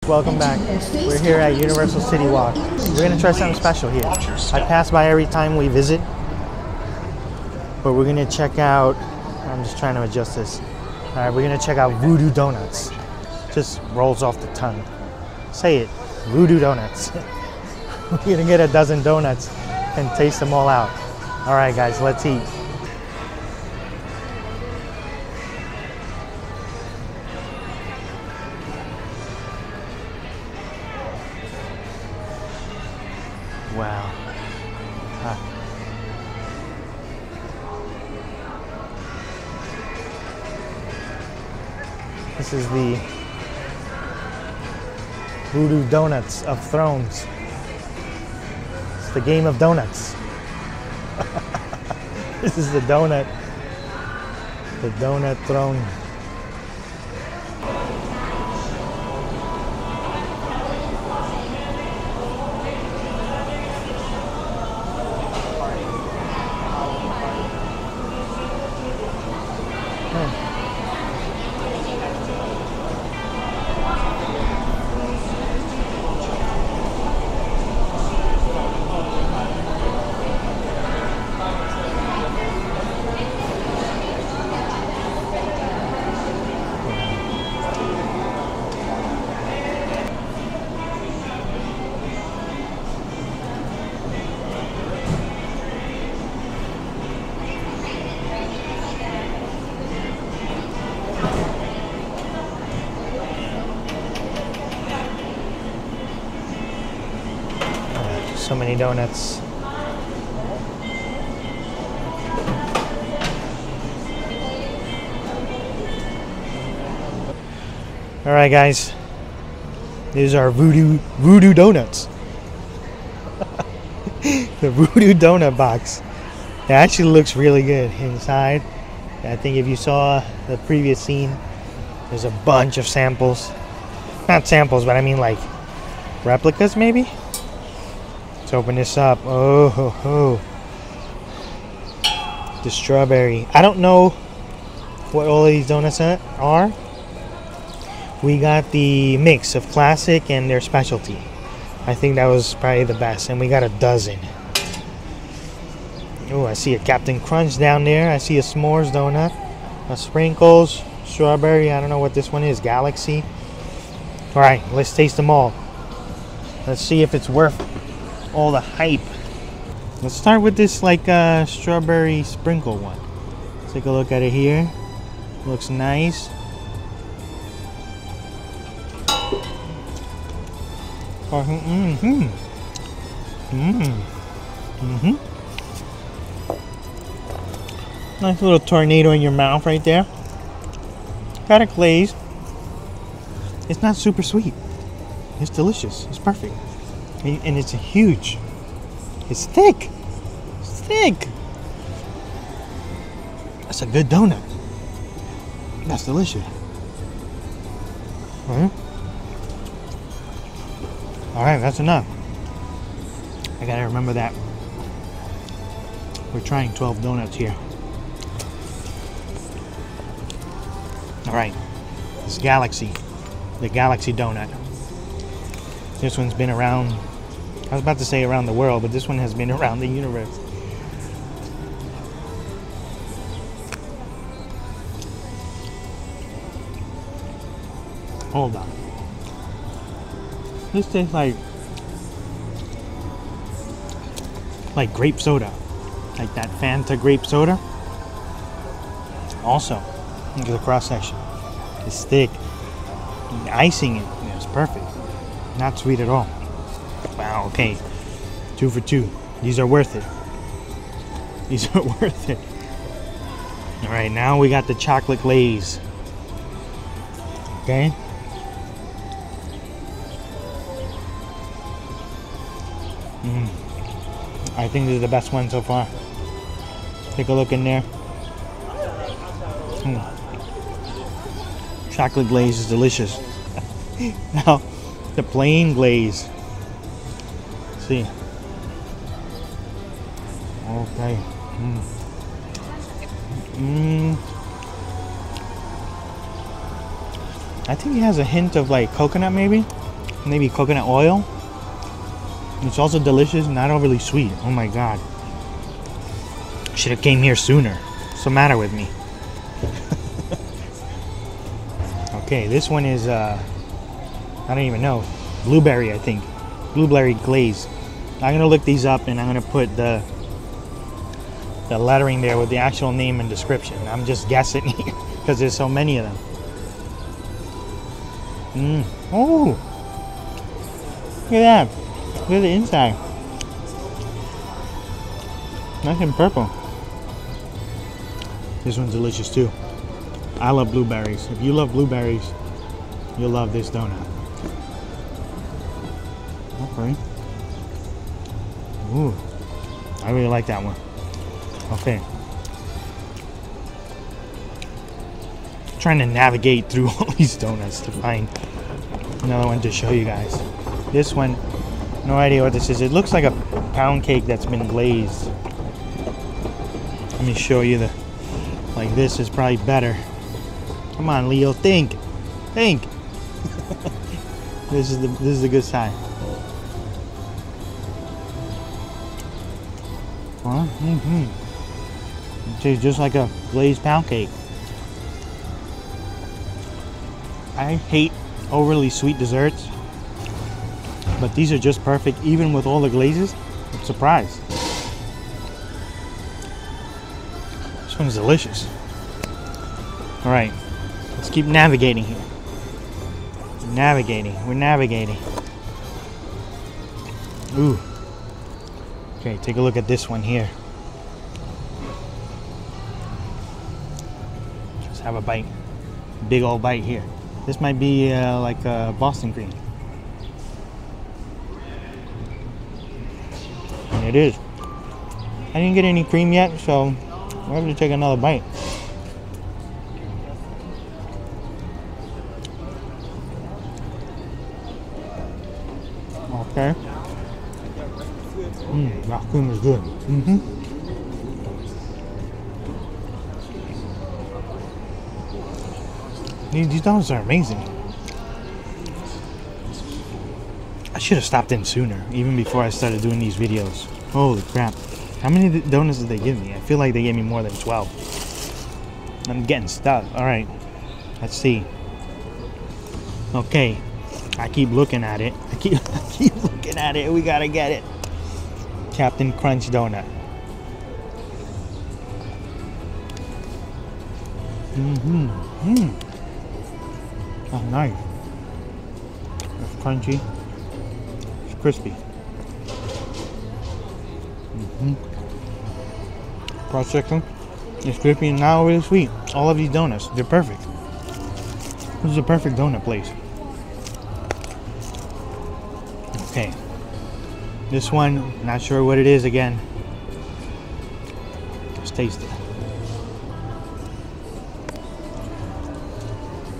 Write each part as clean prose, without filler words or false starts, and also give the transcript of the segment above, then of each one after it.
Welcome back. We're here at Universal City Walk. We're gonna try something special here. I pass by every time we visit, but we're gonna check out, I'm just trying to adjust this. All right, we're gonna check out Voodoo Donuts. Just rolls off the tongue. Say it, Voodoo Donuts. We're gonna get a dozen donuts and taste them all out. All right, guys, let's eat. Wow. This is the Voodoo Donuts of Thrones. It's the game of donuts. This is the donut throne. So many donuts. All right, guys. These are Voodoo Donuts. The Voodoo Donut box. It actually looks really good inside. I think if you saw the previous scene, there's a bunch of samples. Not samples, but I mean like replicas maybe? Let's open this up. Oh, ho, ho. The strawberry. I don't know what all of these donuts are. We got the mix of classic and their specialty. I think that was probably the best. And we got a dozen. Oh, I see a Captain Crunch down there. I see a s'mores donut. A sprinkles, strawberry. I don't know what this one is. Galaxy. All right, let's taste them all. Let's see if it's worth all the hype. Let's start with this like strawberry sprinkle one. Take a look at it here. Looks nice. Nice little tornado in your mouth right there. Got it glazed. It's not super sweet. It's delicious. It's perfect. And it's huge. It's thick. It's thick. That's a good donut. That's delicious. Alright, that's enough. I gotta remember that. We're trying 12 donuts here. Alright. This Galaxy. The Galaxy donut. This one's been around, I was about to say around the world, but this one has been around the universe. Hold on. This tastes like grape soda. Like that Fanta grape soda. Also, look at the cross section. It's thick. And the icing is perfect. Not sweet at all. Wow, okay. 2 for 2. These are worth it. These are worth it. Alright, now we got the chocolate glaze. Okay. I think this is the best one so far. Take a look in there. Chocolate glaze is delicious. Now, the plain glaze. Let's see. Okay. I think it has a hint of like coconut maybe. maybe coconut oil. It's also delicious, not overly sweet. Oh my god. Should have came here sooner. What's the matter with me? Okay, this one is, I don't even know. Blueberry, I think. Blueberry glaze. I'm gonna look these up and I'm gonna put the lettering there with the actual name and description. I'm just guessing here because there's so many of them. Oh, look at that. Look at the inside. Nice and purple. This one's delicious too. I love blueberries. If you love blueberries, you'll love this donut. Okay. Ooh, I really like that one. Okay. Trying to navigate through all these donuts to find another one to show you guys. This one, no idea what this is. It looks like a pound cake that's been glazed. Let me show you the, like this is probably better. Come on, Leo, think. Think. This is the good side. Huh? It tastes just like a glazed pound cake. I hate overly sweet desserts, but these are just perfect even with all the glazes. I'm surprised. This one's delicious. All right, let's keep navigating here. We're navigating. Ooh. Okay, take a look at this one here. Just have a bite. Big old bite here. This might be like a Boston cream. And it is. I didn't get any cream yet, so we'll have to take another bite. Okay. That cream is good. These donuts are amazing. I should have stopped in sooner, even before I started doing these videos. Holy crap. How many donuts did they give me? I feel like they gave me more than 12. I'm getting stuck. Alright. Let's see. Okay. I keep looking at it. I keep looking at it. We gotta get it. Captain Crunch donut. Oh, nice. It's crunchy. It's crispy. Cross section. It's crispy and not really sweet. All of these donuts, they're perfect. This is a perfect donut place. Okay. This one, not sure what it is again. Let's taste it.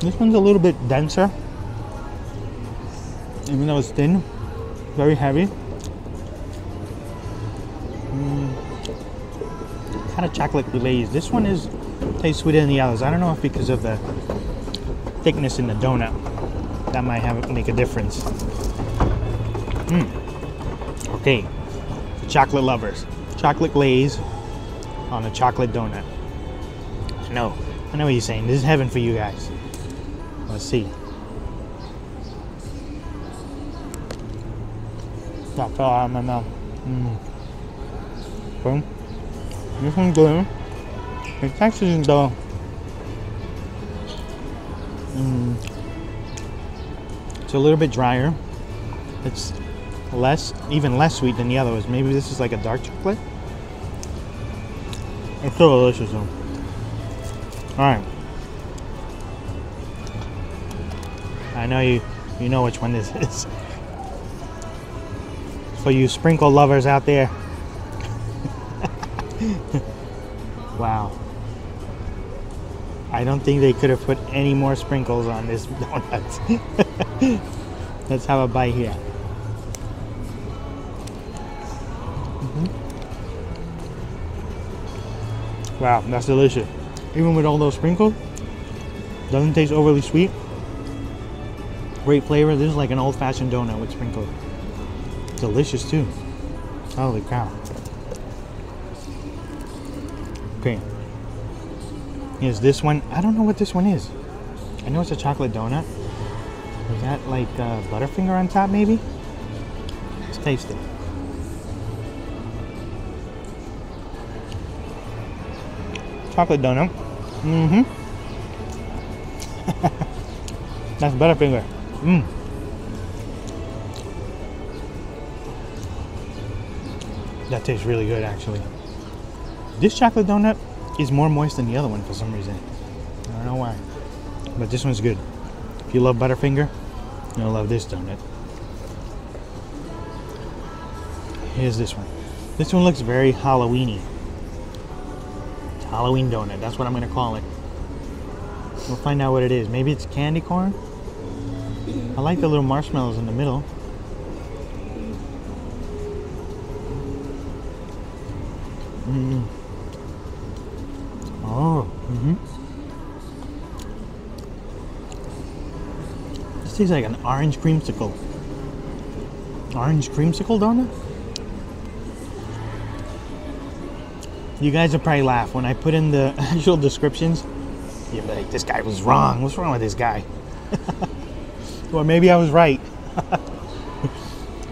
This one's a little bit denser, even though it's thin. Very heavy. Kind of chocolate glazed. This one tastes sweeter than the others. I don't know if because of the thickness in the donut that might make a difference. Okay, for chocolate lovers, chocolate glaze on a chocolate donut. I know what you're saying. This is heaven for you guys. Let's see. That fell out of my mouth. Okay. This one's good. The texture is though. It's a little bit drier. It's even less sweet than the others. Maybe this is like a dark chocolate. It's still delicious though. Alright. I know you know which one this is. For you sprinkle lovers out there. Wow. I don't think they could have put any more sprinkles on this donut. Let's have a bite here. Wow, that's delicious. Even with all those sprinkles, doesn't taste overly sweet. Great flavor. This is like an old-fashioned donut with sprinkles. Delicious too. Holy cow. Okay. Here's this one. I don't know what this one is. I know it's a chocolate donut. Is that like Butterfinger on top maybe? Let's taste it. Chocolate donut. Mm-hmm. That's Butterfinger. Mmm. That tastes really good actually. This chocolate donut is more moist than the other one for some reason. I don't know why. But this one's good. If you love Butterfinger, you'll love this donut. Here's this one. This one looks very Halloween-y. Halloween donut, that's what I'm gonna call it. We'll find out what it is. Maybe it's candy corn? I like the little marshmallows in the middle. Mm. Oh, mm-hmm. This tastes like an orange creamsicle. Orange creamsicle donut? You guys will probably laugh when I put in the actual descriptions. You'll be like, this guy was wrong. What's wrong with this guy? Or maybe I was right. But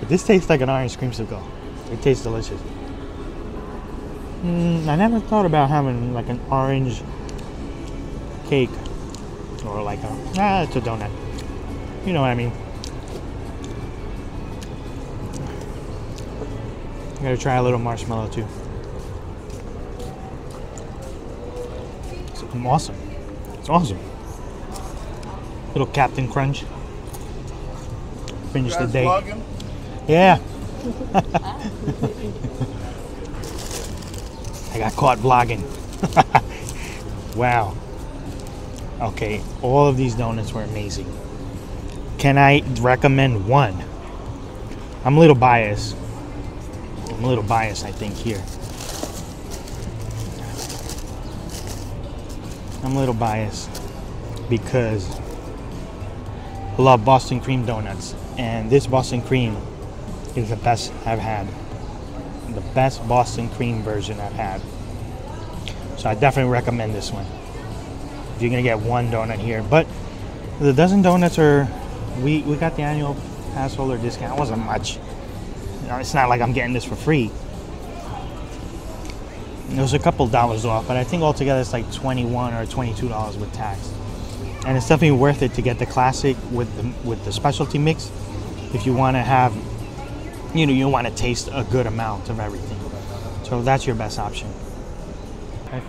this tastes like an orange creamsicle. It tastes delicious. I never thought about having like an orange cake or like it's a donut. You know what I mean. I gotta try a little marshmallow too. It's awesome. It's awesome. Little Captain Crunch. Finish the day. Vlogging? Yeah. I got caught vlogging. Wow. Okay, all of these donuts were amazing. Can I recommend one? I'm a little biased. I think, here. I'm a little biased because I love Boston cream donuts, and this Boston cream is the best I've had. The best Boston cream version I've had. So I definitely recommend this one. If you're gonna get one donut here, but the dozen donuts are, we got the annual pass holder discount. It wasn't much. You know, it's not like I'm getting this for free. It was a couple dollars off, but I think altogether it's like $21 or $22 with tax. And it's definitely worth it to get the classic with the specialty mix if you want to have, you know, you want to taste a good amount of everything. So that's your best option. I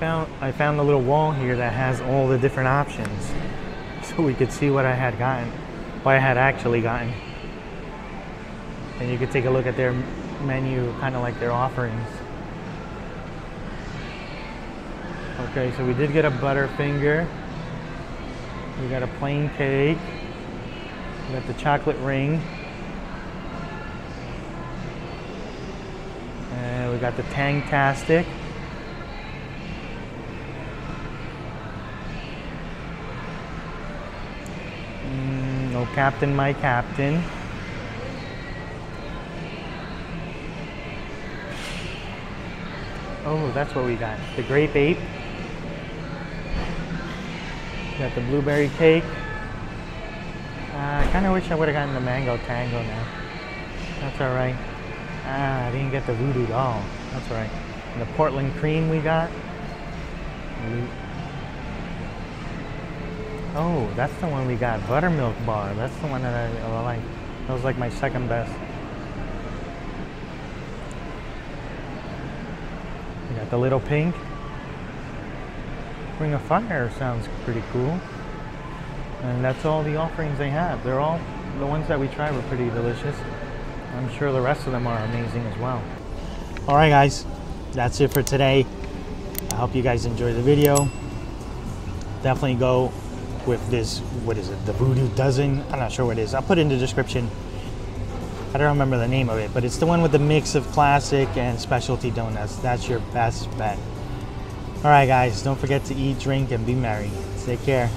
found the little wall here that has all the different options, so we could see what I had gotten, what I had actually gotten. And you could take a look at their menu, kind of like their offerings. Okay, so we did get a Butterfinger. We got a plain cake. We got the chocolate ring. And we got the Tangfastic. No Captain, my Captain. Oh, that's what we got. The Grape Ape. Got the blueberry cake. I kind of wish I would have gotten the mango tango now. That's all right. I didn't get the Voodoo doll. That's all right. And the Portland cream we got. Oh, that's the one we got. Buttermilk Bar. That's the one that I like. That was like my second best. We got the little pink. Ring of Fire sounds pretty cool. And that's all the offerings they have. They're all, the ones that we tried were pretty delicious. I'm sure the rest of them are amazing as well. Alright guys, that's it for today. I hope you guys enjoyed the video. Definitely go with this, what is it, the Voodoo Dozen? I'm not sure what it is. I'll put it in the description. I don't remember the name of it, but it's the one with the mix of classic and specialty donuts. That's your best bet. Alright guys, don't forget to eat, drink, and be merry. Take care.